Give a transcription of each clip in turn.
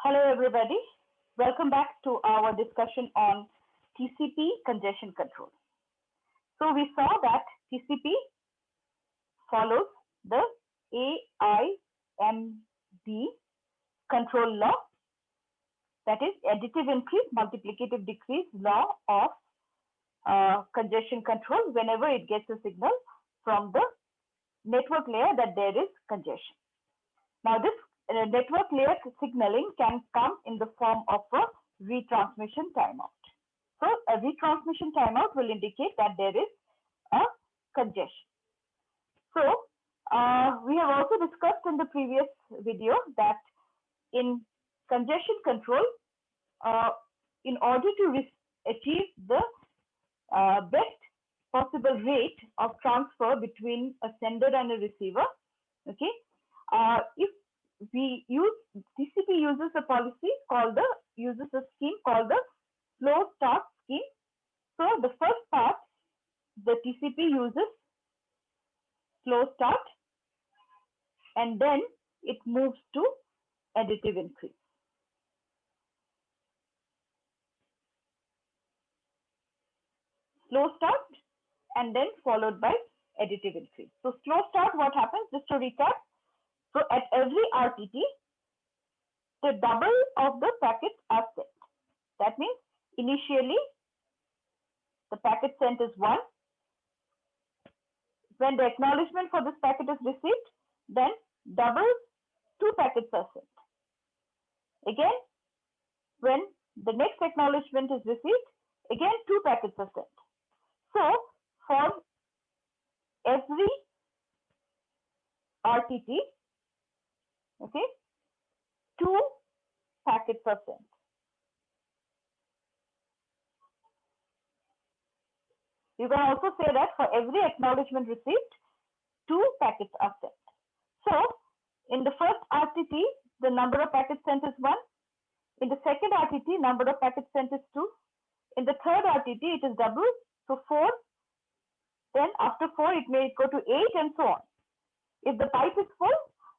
Hello, everybody. Welcome back to our discussion on TCP congestion control. So we saw that TCP follows the AIMD control law, that is additive increase, multiplicative decrease law of congestion control whenever it gets a signal from the network layer that there is congestion. Now this network layer signaling can come in the form of a retransmission timeout. So a retransmission timeout will indicate that there is a congestion. So we have also discussed in the previous video that in congestion control, in order to achieve the best possible rate of transfer between a sender and a receiver, okay, if we use TCP uses a policy called a scheme called the slow start scheme. So the first part, the TCP uses slow start and then it moves to additive increase. Slow start and then followed by additive increase. So slow start, what happens? Just to recap. So at every RTT, the double of the packets are sent. That means initially the packet sent is 1. When the acknowledgement for this packet is received, then double 2 packets are sent. Again, when the next acknowledgement is received, again 2 packets are sent. So for every RTT, okay, 2 packets are sent. You can also say that for every acknowledgement received, 2 packets are sent. So in the first RTT, the number of packets sent is 1. In the second RTT, number of packets sent is 2. In the third RTT, it is double, so 4. Then after 4, it may go to 8 and so on. If the pipe is full,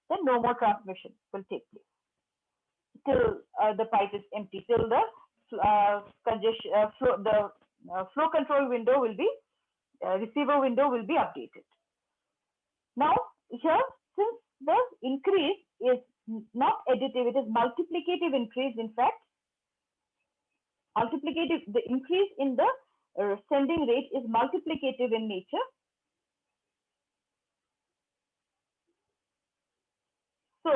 then no more transmission will take place till the pipe is empty, till the flow control window will be, receiver window will be updated. Now here, since the increase is not additive, it is multiplicative increase. In fact, multiplicative, the increase in the sending rate is multiplicative in nature. So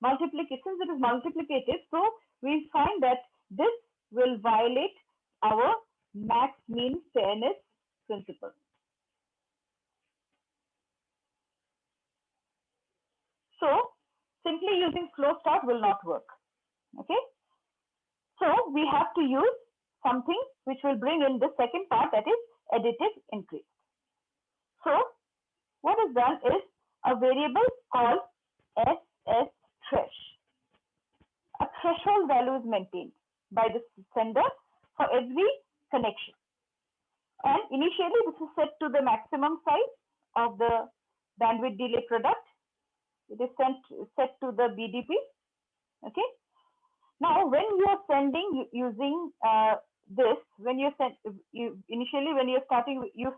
since it is multiplicative, so we find that this will violate our max mean fairness principle. So simply using slow start will not work. Okay. So we have to use something which will bring in the second part, that is additive increase. So what is done is a variable called SS thresh. A threshold value is maintained by the sender for every connection. And initially this is set to the maximum size of the bandwidth delay product. It is set to the BDP. Okay. Now, when you are sending using this, when you send initially when you are starting, you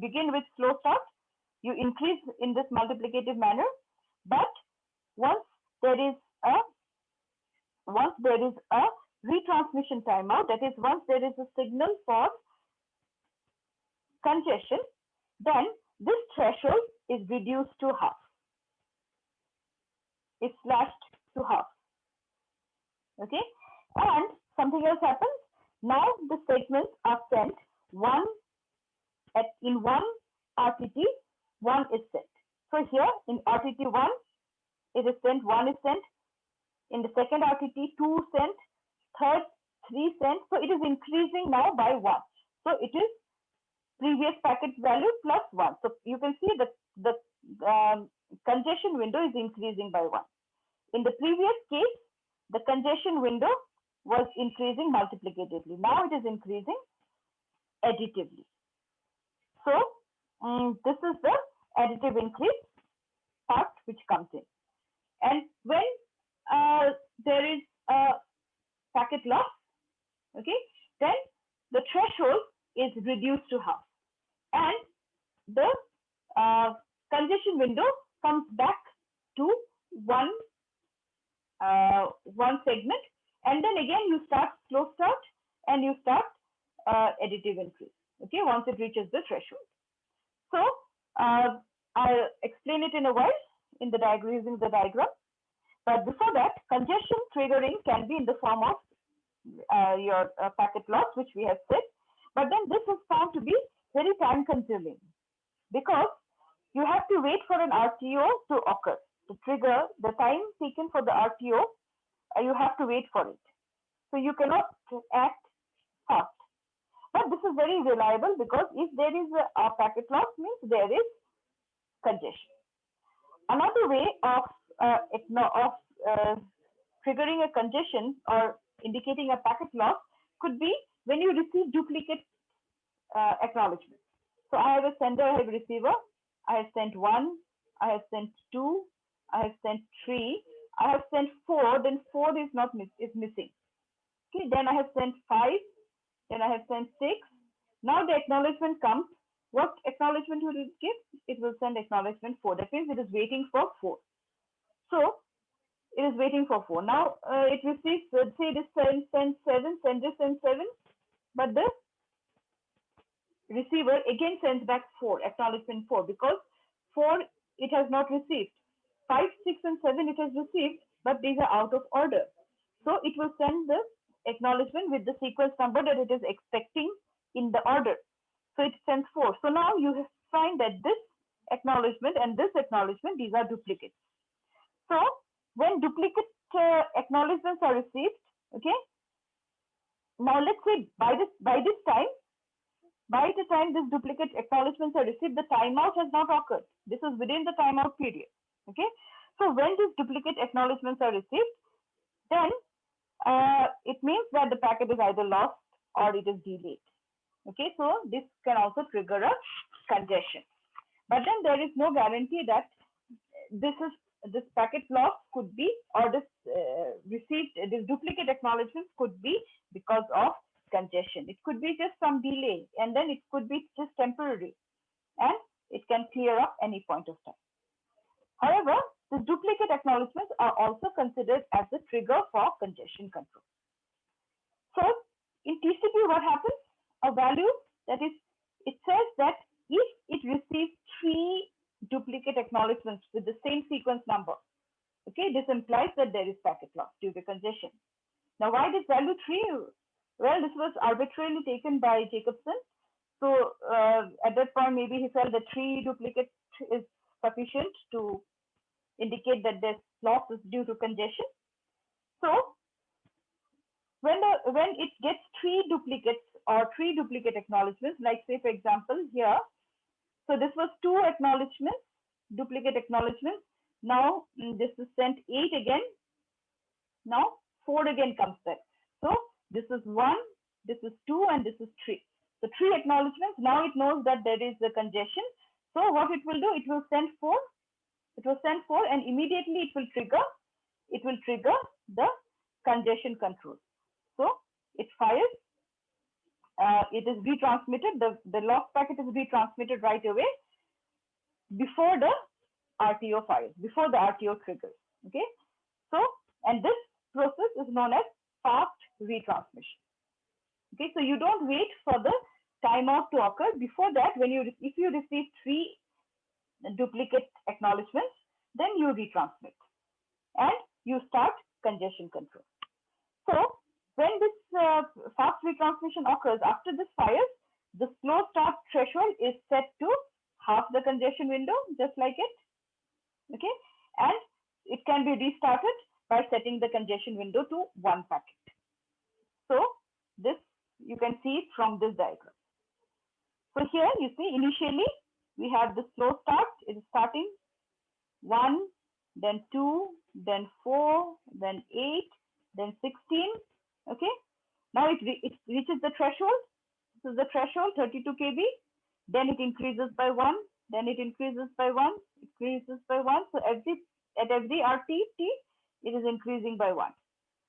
begin with slow start. You increase in this multiplicative manner, but once there is a retransmission timeout, that is, once there is a signal for congestion, then this threshold is reduced to half. It's slashed to half. Okay, and something else happens. Now the segments are sent in one RTT, 1 is sent. So here in RTT 1, it is sent, 1 is sent. In the second RTT, 2 sent. Third, 3 sent. So it is increasing now by 1. So it is previous packet value plus 1. So you can see that the congestion window is increasing by 1. In the previous case, the congestion window was increasing multiplicatively. Now it is increasing additively. So this is the additive increase part which comes in. And when there is packet loss, okay, then the threshold is reduced to half, and the congestion window comes back to one one segment, and then again you start slow start and you start additive increase, okay, once it reaches the threshold. So I'll explain it in a while in the diagram, using the diagram. But before that, congestion triggering can be in the form of your packet loss, which we have said. But then this is found to be very time consuming because you have to wait for an RTO to occur. To trigger the time taken for the RTO, you have to wait for it. So you cannot act fast. But this is very reliable because if there is a packet loss, means there is congestion. Another way of triggering a congestion or indicating a packet loss could be when you receive duplicate acknowledgements. So I have a sender, I have a receiver. I have sent 1, I have sent 2, I have sent 3, I have sent 4. Then 4 is not is missing. Okay, then I have sent 5, then I have sent 6. Now the acknowledgement comes. What acknowledgement will it give? It will send acknowledgement 4. That means it is waiting for 4. So it is waiting for 4. Now it receives, let's say this sends 7, send this sends 7, but the receiver again sends back 4, acknowledgement 4, because 4 it has not received. 5, 6, and 7 it has received, but these are out of order. So it will send the acknowledgement with the sequence number that it is expecting in the order. So it sends 4. So now you find that this acknowledgement and this acknowledgement, these are duplicates. So when duplicate acknowledgements are received, okay, now let's say by the time this duplicate acknowledgements are received, the timeout has not occurred. This is within the timeout period. Okay. So when these duplicate acknowledgements are received, then it means that the packet is either lost or it is delayed. Okay. So this can also trigger a congestion. But then there is no guarantee that this packet loss could be, or this duplicate acknowledgements could be because of congestion. It could be just some delay, and then it could be just temporary, and it can clear up any point of time. However, the duplicate acknowledgements are also considered as a trigger for congestion control. So in TCP, what happens? A value that is, it says that if it receives 3 duplicate acknowledgements with the same sequence number, okay, this implies that there is packet loss due to congestion. Now, why this value 3? Well, this was arbitrarily taken by Jacobson. So at that point, maybe he felt that 3 duplicate is sufficient to indicate that this loss is due to congestion. So when it gets 3 duplicates or 3 duplicate acknowledgements, like say for example here, so this was 2 acknowledgements, duplicate acknowledgements. Now this is sent 8 again. Now 4 again comes back. So this is 1, this is 2, and this is 3. So 3 acknowledgements. Now it knows that there is a congestion. So what it will do? It will send 4. It will send 4, and immediately it will trigger. It will trigger the congestion control. So it fires. It is retransmitted. The lost packet is retransmitted right away before the RTO fires, before the RTO triggers. Okay. So, and this process is known as fast retransmission. Okay. So you don't wait for the timeout to occur. Before that, if you receive 3 duplicate acknowledgements, then you retransmit and you start congestion control. So when this fast retransmission occurs after this fires, the slow start threshold is set to half the congestion window, just like it. Okay, and it can be restarted by setting the congestion window to 1 packet. So this you can see it from this diagram. So here you see initially we have the slow start. It is starting 1, then 2, then 4, then 8, then 16. Okay. Now it reaches the threshold. This is the threshold, 32 kb. Then it increases by 1. Then it increases by 1. Increases by 1. So at every RTT, it is increasing by 1.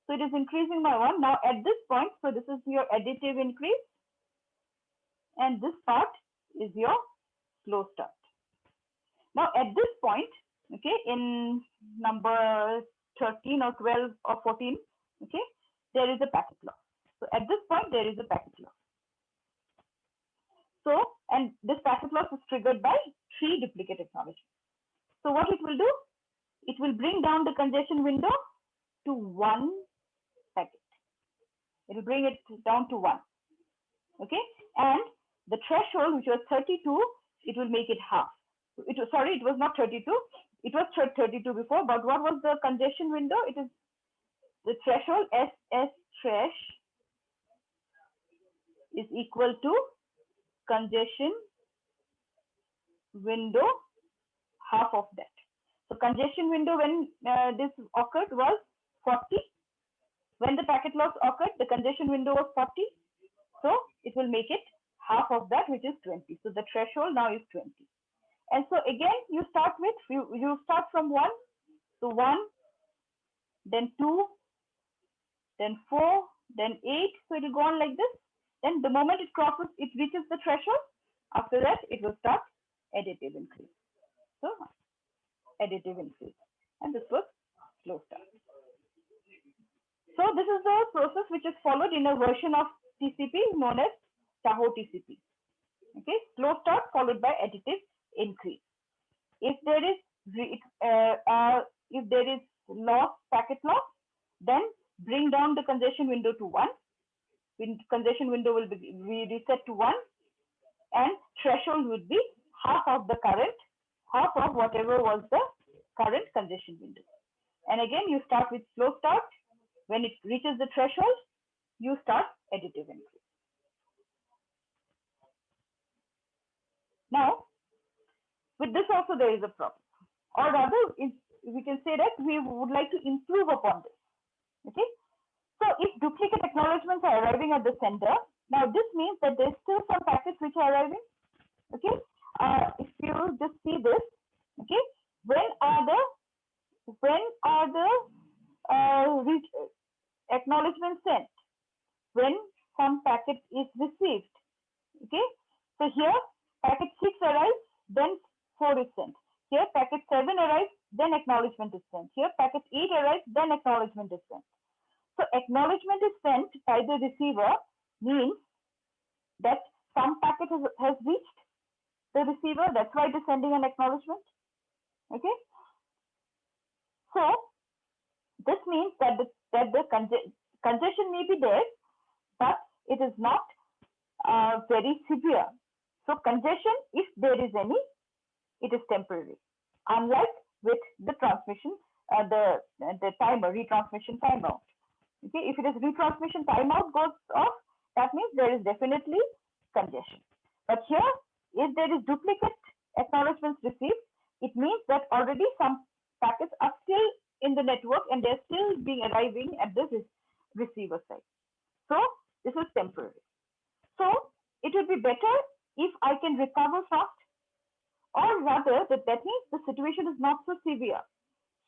So it is increasing by 1. Now at this point, so this is your additive increase, and this part is your slow start. Now at this point, okay, in number 13 or 12 or 14, okay, there is a packet loss. So at this point, there is a packet loss. So, and this packet loss is triggered by 3 duplicate acknowledgements. So what it will do? It will bring down the congestion window to 1 packet. It will bring it down to 1. Okay, and the threshold, which was 32, it will make it half. It was not 32. It was 32 before, but what was the congestion window? It is the threshold. SS thresh is equal to congestion window half of that. So congestion window when this occurred was 40. When the packet loss occurred, the congestion window was 40. So it will make it half of that, which is 20. So the threshold now is 20. And so again, you start with, you start from 1. So 1, then 2, then 4, then 8. So it will go on like this. Then the moment it crosses, it reaches the threshold. After that, it will start additive increase. So additive increase. And this was slow start. So this is the process which is followed in a version of TCP known as Tahoe TCP. Okay, slow start followed by additive increase. If there is loss, packet loss, then bring down the congestion window to 1. Congestion window will be reset to 1, and threshold would be half of the current, half of whatever was the current congestion window. And again, you start with slow start. When it reaches the threshold, you start additive increase. Now, with this also there is a problem, or rather, we can say that we would like to improve upon this. Okay, so if duplicate acknowledgements are arriving at the sender, now this means that there's still some packets which are arriving. Okay, if you just see this, okay, when are the acknowledgements sent? When some packet is received. Okay, so here packet 6 arrives, then 4 is sent. Here packet 7 arrives, then acknowledgement is sent. Here packet 8 arrives, then acknowledgement is sent. So acknowledgement is sent by the receiver means that some packet has reached the receiver. That's why it is sending an acknowledgement. Okay. So this means that the congestion may be there, but it is not very severe. So congestion, if there is any, it is temporary. Unlike with the transmission, the timer, retransmission timeout. Okay, if it is retransmission timeout goes off, that means there is definitely congestion. But here, if there is duplicate acknowledgements received, it means that already some packets are still in the network and they're still arriving at the receiver side. So this is temporary. So it would be better if I can recover fast, or rather that means the situation is not so severe.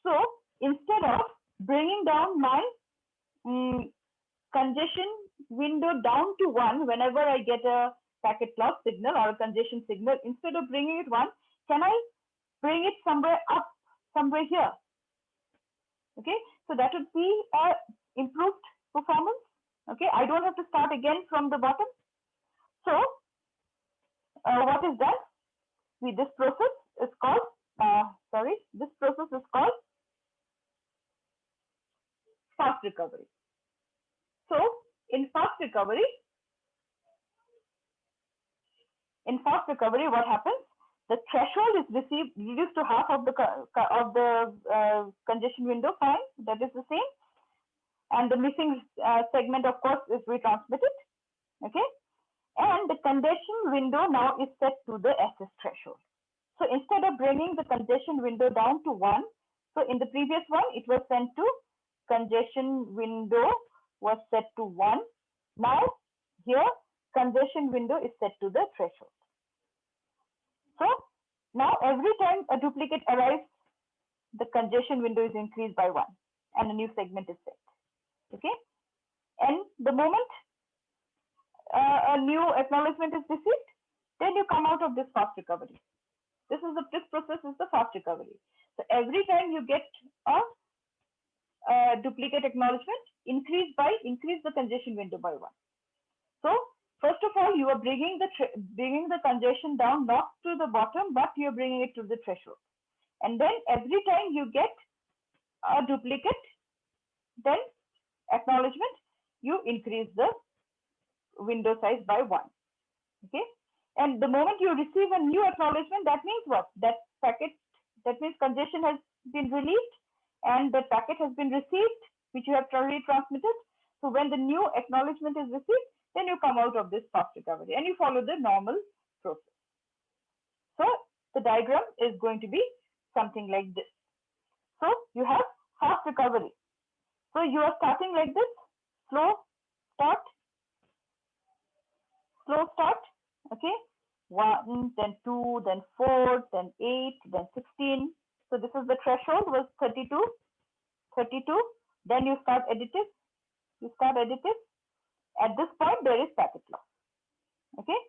So instead of bringing down my congestion window down to 1 whenever I get a packet loss signal or a congestion signal, instead of bringing it 1, can I bring it somewhere up, somewhere here? Okay, so that would be a improved performance. Okay, I don't have to start again from the bottom. So what is done? This process is called fast recovery. So in fast recovery, what happens? The threshold is reduced to half of the congestion window. Fine, that is the same. And the missing segment, of course, is retransmitted. Okay, and the congestion window now is set to the SS threshold. So instead of bringing the congestion window down to 1, so in the previous one, it was sent to congestion window was set to 1. Now here, congestion window is set to the threshold. So now every time a duplicate arrives, the congestion window is increased by 1 and a new segment is set. Okay, and the moment a new acknowledgement is received, then you come out of this fast recovery. This process is the fast recovery. So every time you get a duplicate acknowledgement, increase the congestion window by 1. So first of all, you are bringing the congestion down, not to the bottom, but you are bringing it to the threshold. And then every time you get a duplicate, then acknowledgement, you increase the window size by 1. Okay, and the moment you receive a new acknowledgement, that means what? That means congestion has been released and the packet has been received, which you have already transmitted. So when the new acknowledgement is received, then you come out of this fast recovery and you follow the normal process. So the diagram is going to be something like this. So you have fast recovery. So you are starting like this, slow start, okay, 1, then 2, then 4, then 8, then 16. So this is the threshold was 32. Then you start additive. At this point, there is packet loss. Okay.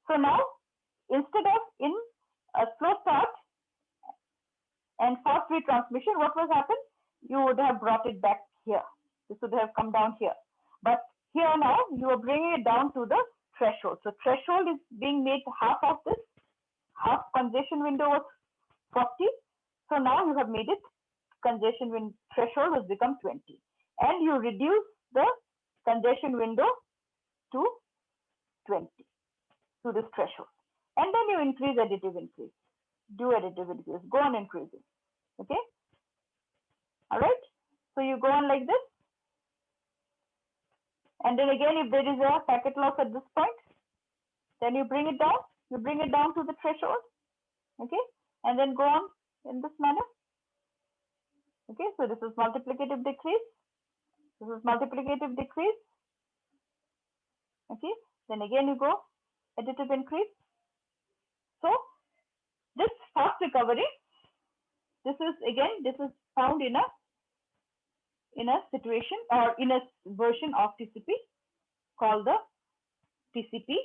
So now, instead of in a slow start and fast retransmission, what will happen? You would have brought it back here. This would have come down here. But here now, you are bringing it down to the threshold. So threshold is being made half of this. Half congestion window was 40. So now you have made it congestion window threshold has become 20. And you reduce the congestion window to 20, to this threshold. And then you increase additive increase. Do additive increase. Go on increasing. Okay. All right. So you go on like this. And then again, if there is a packet loss at this point, then you bring it down. You bring it down to the threshold. Okay. And then go on in this manner. Okay. So this is multiplicative decrease. This is multiplicative decrease. Okay. Then again you go additive increase. So this fast recovery, this is found in a situation or in a version of TCP called the TCP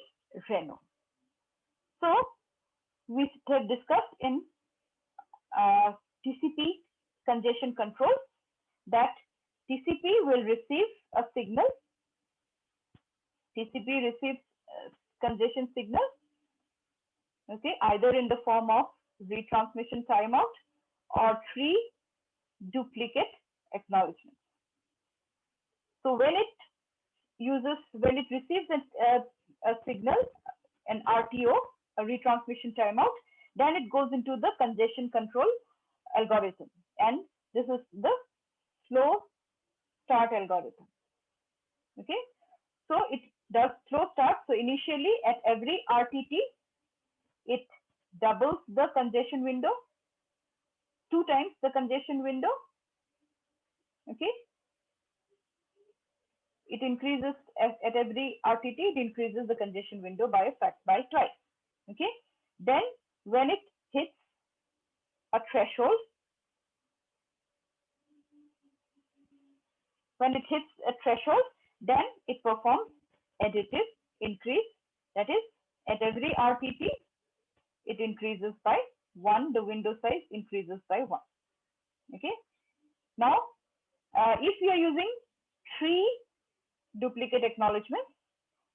Reno. So we have discussed in TCP congestion control that TCP will receive a signal. TCP receives congestion signal, okay, either in the form of retransmission timeout or 3 duplicate acknowledgements. So when it receives a signal, an RTO, a retransmission timeout, then it goes into the congestion control algorithm. And this is the slow start algorithm. Okay. So it does slow start. So initially at every RTT, it doubles the congestion window, 2 times the congestion window. Okay. It increases at every RTT, it increases the congestion window by twice. Okay. Then when it hits a threshold, then it performs additive increase. That is, at every RTT, it increases by 1. The window size increases by 1. Okay. Now, if you are using 3 duplicate acknowledgements,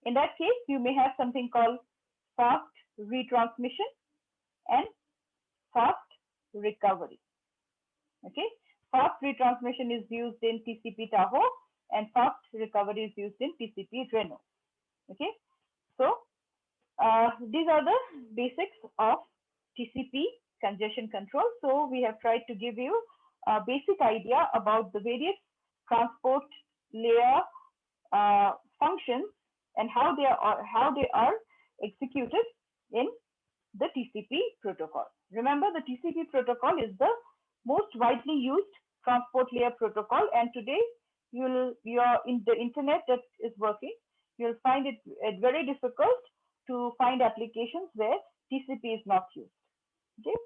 in that case, you may have something called fast retransmission and fast recovery. Okay. Fast retransmission is used in TCP Tahoe and fast recovery is used in TCP Reno. Okay. So these are the basics of TCP congestion control. So we have tried to give you a basic idea about the various transport layer functions and how they are executed in the TCP protocol. Remember, the TCP protocol is the most widely used transport layer protocol, and today you're in the internet that is working, you'll find it very difficult to find applications where TCP is not used. Okay,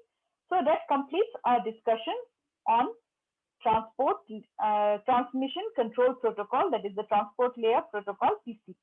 so that completes our discussion on transmission control protocol, that is the transport layer protocol, TCP.